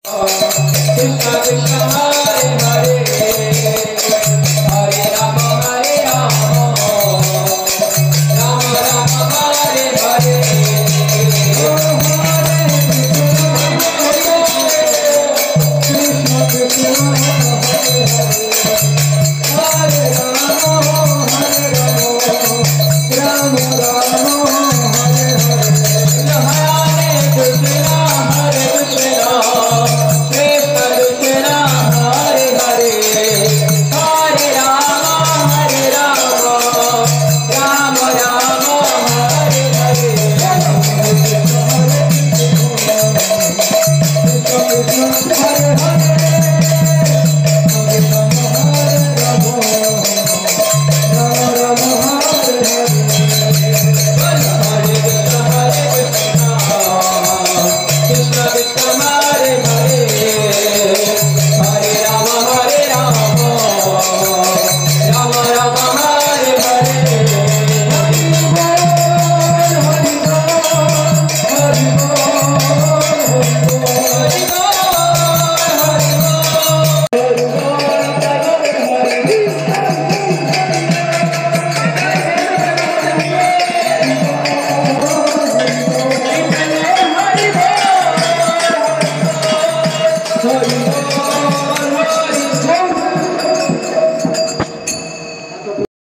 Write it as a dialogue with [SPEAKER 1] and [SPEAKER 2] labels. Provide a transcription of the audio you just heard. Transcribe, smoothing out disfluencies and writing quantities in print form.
[SPEAKER 1] Krishna Krishna Hare Hare Hare Rama Rama Rama Hare Hare Krishna Krishna Hare Rama Rama Rama Hare Hare Hare Krishna Hare Krishna Krishna Krishna Hare Hare Hare Rama Rama Rama Hare Hare Krishna Krishna Hare Hare